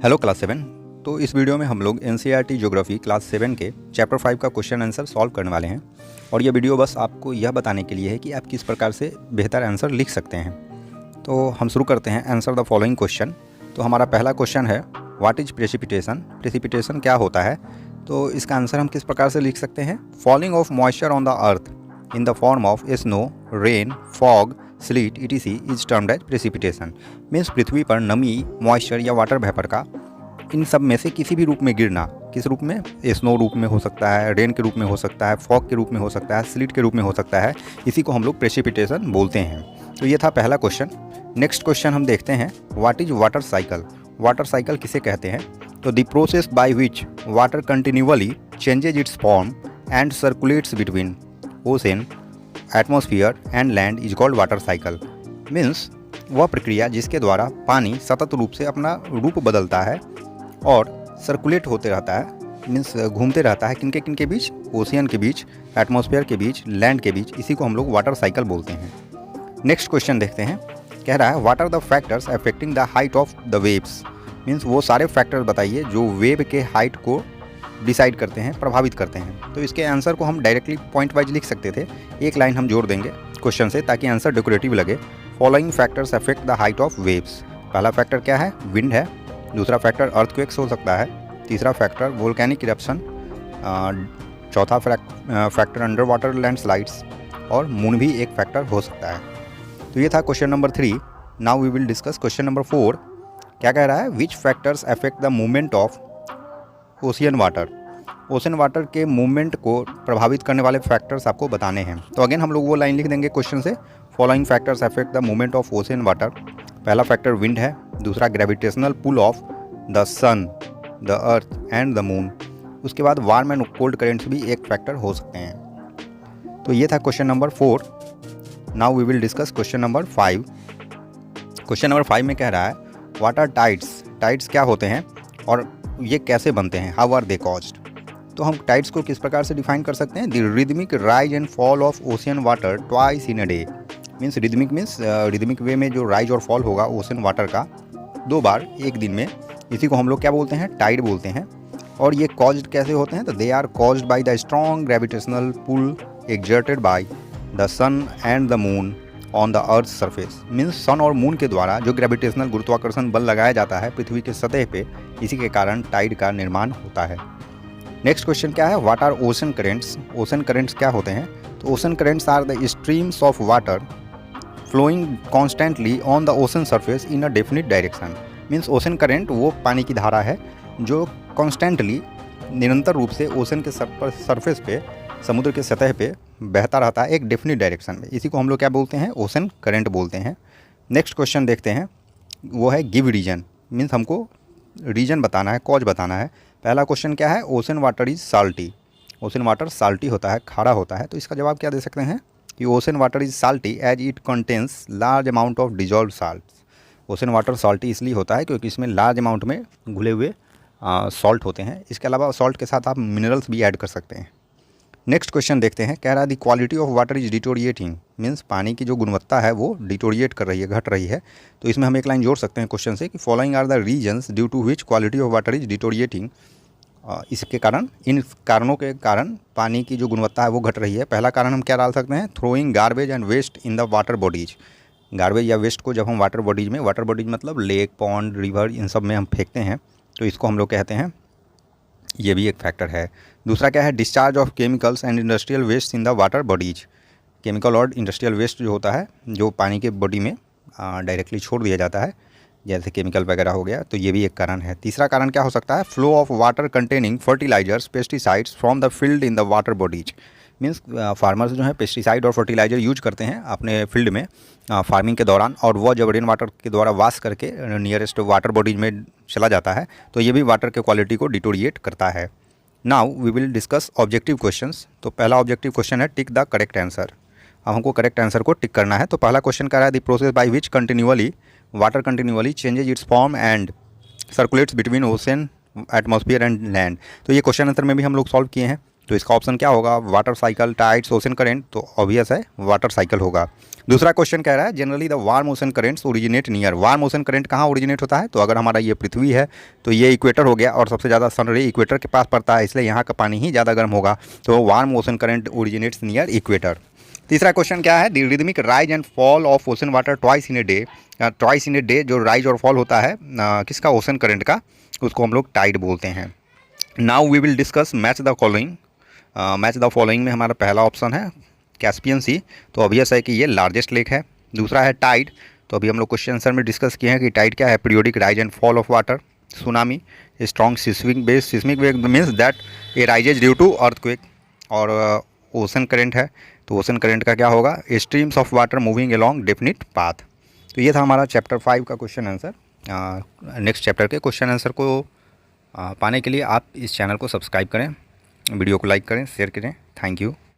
Hello class 7। तो इस video में हम लोग एनसीईआरटी ज्योग्राफी क्लास 7 के चैप्टर 5 का क्वेश्चन आंसर सॉल्व करने वाले हैं। और ये वीडियो बस आपको यह बताने के लिए है कि आप किस प्रकार से बेहतर आंसर लिख सकते हैं। तो हम शुरू करते हैं। Answer the following question. तो हमारा पहला क्वेश्चन है, व्हाट इज प्रेसिपिटेशन। प्रेसिपिटेशन क्या होता है? तो इसका आंसर हम किस प्रकार से लिख सकते हैं? Falling of moisture on the earth in the form of snow, rain, fog, sleet etc is termed as precipitation. Means पृथ्वी पर नमी, मॉइस्चर या वाटर वेपर का इन सब में से किसी भी रूप में गिरना। किस रूप में? स्नो रूप में हो सकता है, रेन के रूप में हो सकता है, फॉग के रूप में हो सकता है, स्लीट के रूप में हो सकता है। इसी को हम लोग प्रेसिपिटेशन बोलते हैं। तो ये था पहला क्वेश्चन। नेक्स्ट क्वेश्चन हम देखते हैं, what is water cycle. Water cycle किसे कहते हैं? तो the process by which water continually changes it's form and circulates between ocean, atmosphere and land is called water cycle. Means वह प्रक्रिया जिसके द्वारा पानी सतत रूप से अपना रूप बदलता है और सर्कुलेट होते रहता है, मीन्स घूमते रहता है। किनके किनके बीच? ओशियन के बीच, एटमॉस्फेयर के बीच, लैंड के बीच। इसी को हम लोग वाटर साइकिल बोलते हैं। नेक्स्ट क्वेश्चन देखते हैं। कह रहा है, what are the factors affecting the height of the waves. Means वो सारे फैक्टर्स बताइए जो वेव के हाइट को डिसाइड करते हैं, प्रभावित करते हैं। तो इसके आंसर को हम डायरेक्टली पॉइंट वाइज लिख सकते थे। एक लाइन हम जोड़ देंगे क्वेश्चन से ताकि आंसर डेकोरेटिव लगे। Following factors affect the height of waves. पहला फैक्टर क्या है? विंड है। दूसरा फैक्टर अर्थक्वेक्स हो सकता है। तीसरा फैक्टर वोल्केनिक इरप्शन। चौथा फैक्टर अंडर वाटर लैंडस्लाइड्स। और मून भी एक फैक्टर हो सकता है। तो ये था question number 3। Now we will discuss question number 4। क्या कह रहा है? Which factors affect the movement of ocean water. Ocean water के मूवमेंट को प्रभावित करने वाले फैक्टर्स आपको बताने हैं। तो अगेन हम लोग वो लाइन लिख देंगे क्वेश्चन से, following factors affect the movement of ocean water. पहला फैक्टर विंड है। दूसरा gravitational pull of the sun, the earth and the moon. उसके बाद वार्म एंड कोल्ड करेंट्स भी एक फैक्टर हो सकते हैं। तो ये था question number 4। Now we will discuss question number 5। Question number 5 में कह रहा है, व्हाट आर टाइड्स। टाइड्स क्या होते हैं और ये कैसे बनते हैं? How are they caused. तो हम टाइड्स को किस प्रकार से डिफाइन कर सकते हैं? The rhythmic rise and fall of ocean water twice in a day. Means rhythmic way में जो राइज और फॉल होगा ओशन वाटर का 2 बार एक दिन में, इसी को हम लोग क्या बोलते हैं? टाइड बोलते हैं। और ये कॉज्ड कैसे होते हैं? तो they are caused by the strong gravitational pull exerted by the sun and the moon on the earth surface. Means sun और मून के द्वारा जो ग्रेविटेशनल गुरुत्वाकर्षण बल लगाया जाता है पृथ्वी की सतह पे, इसी के कारण टाइड का निर्माण होता है। नेक्स्ट क्वेश्चन क्या है? What are ocean currents. Ocean currents क्या होते हैं? तो ocean currents are the streams of water flowing constantly on the ocean surface in a definite direction. Means ocean current वो पानी की धारा है जो कॉन्स्टेंटली निरंतर रूप से ओशन के सरफेस पे, समुद्र के सतह पे बहता रहता है एक डेफिनिट डायरेक्शन में। इसी को हम लोग क्या बोलते हैं? ओशन करंट बोलते हैं। नेक्स्ट क्वेश्चन देखते हैं, वो है गिव रीजन। मीन्स हमको रीजन बताना है, कॉज बताना है। पहला क्वेश्चन क्या है? Ocean water is salty. Ocean water salty होता है, खारा होता है। तो इसका जवाब क्या दे सकते हैं कि ocean water is salty as it contains large amount of dissolve salts. Ocean water salty इसलिए होता है क्योंकि इसमें लार्ज अमाउंट में घुले हुए सॉल्ट होते हैं। इसके अलावा सॉल्ट के साथ आप मिनरल्स भी ऐड कर सकते हैं। नेक्स्ट क्वेश्चन देखते हैं। कह रहा है, the quality of water is deteriorating. Means पानी की जो गुणवत्ता है वो डिटोरिएट कर रही है, घट रही है। तो इसमें हम एक लाइन जोड़ सकते हैं क्वेश्चन से कि following are the reasons due to which quality of water is deteriorating. इसके कारण, इन कारणों के कारण पानी की जो गुणवत्ता है वो घट रही है। पहला कारण हम क्या डाल सकते हैं? Throwing garbage and waste in the water bodies. Garbage या वेस्ट को जब हम वाटर बॉडीज में, वाटर बॉडीज मतलब लेक, पॉन्ड, रिवर, इन सब में हम फेंकते हैं, तो इसको हम लोग कहते हैं, ये भी एक फैक्टर है। दूसरा क्या है? Discharge of chemicals and industrial waste in the water bodies. Chemical और इंडस्ट्रियल वेस्ट जो होता है, जो पानी के बॉडी में डायरेक्टली छोड़ दिया जाता है, जैसे केमिकल वगैरह हो गया, तो ये भी एक कारण है। तीसरा कारण क्या हो सकता है? Flow of water containing fertilisers, pesticides from the field in the water bodies. Means farmers जो है पेस्टिसाइड और फर्टिलाइजर यूज करते हैं अपने फील्ड में फार्मिंग के दौरान, और वह जब रेन वाटर के द्वारा वाश करके नियरेस्ट वाटर बॉडीज में चला जाता है, तो ये भी वाटर के क्वालिटी को डिटोरिएट करता है। Now we will discuss objective questions. तो पहला ऑब्जेक्टिव क्वेश्चन है, टिक द करेक्ट आंसर। अब हमको करेक्ट आंसर को टिक करना है। तो पहला क्वेश्चन कह रहा है, the process by which continually water continually changes it's form and circulates between ocean, atmosphere and land. तो ये क्वेश्चन आंसर में भी हम लोग सॉल्व किए हैं। तो इसका ऑप्शन क्या होगा, water cycle, tides, ocean current, तो ऑब्वियस है वाटर साइकिल होगा। दूसरा क्वेश्चन कह रहा है generally the warm ocean currents originate near. Warm ocean current कहाँ ओरिजिनेट होता है, तो अगर हमारा ये पृथ्वी है तो ये इक्वेटर हो गया और सबसे ज़्यादा सन रे इक्वेटर के पास पड़ता है, इसलिए यहाँ का पानी ही ज़्यादा गर्म होगा, तो warm ocean current originates near equator. तीसरा क्वेश्चन क्या है, the rhythmic rise and fall of ocean water twice in a day, जो राइज और फॉल होता है किसका, ओशन करेंट का, उसको हम लोग टाइड बोलते हैं। Now we will discuss match the following. Match the following में हमारा पहला ऑप्शन है कैस्पियन सी, तो ऑब्वियस है कि ये लार्जेस्ट लेक है। दूसरा है टाइड, तो अभी हम लोग क्वेश्चन आंसर में डिस्कस किए हैं कि टाइड क्या है, periodic rise and fall of water. Tsunami, strong seismic wave means that a rises due to earthquake. और ओशन करेंट है, तो ओशन करेंट का क्या होगा, streams of water moving along definite path. तो ये था हमारा चैप्टर 5 का क्वेश्चन आंसर। नेक्स्ट चैप्टर के क्वेश्चन आंसर को पाने के लिए आप इस चैनल को सब्सक्राइब करें, वीडियो को लाइक करें, शेयर करें। Thank you.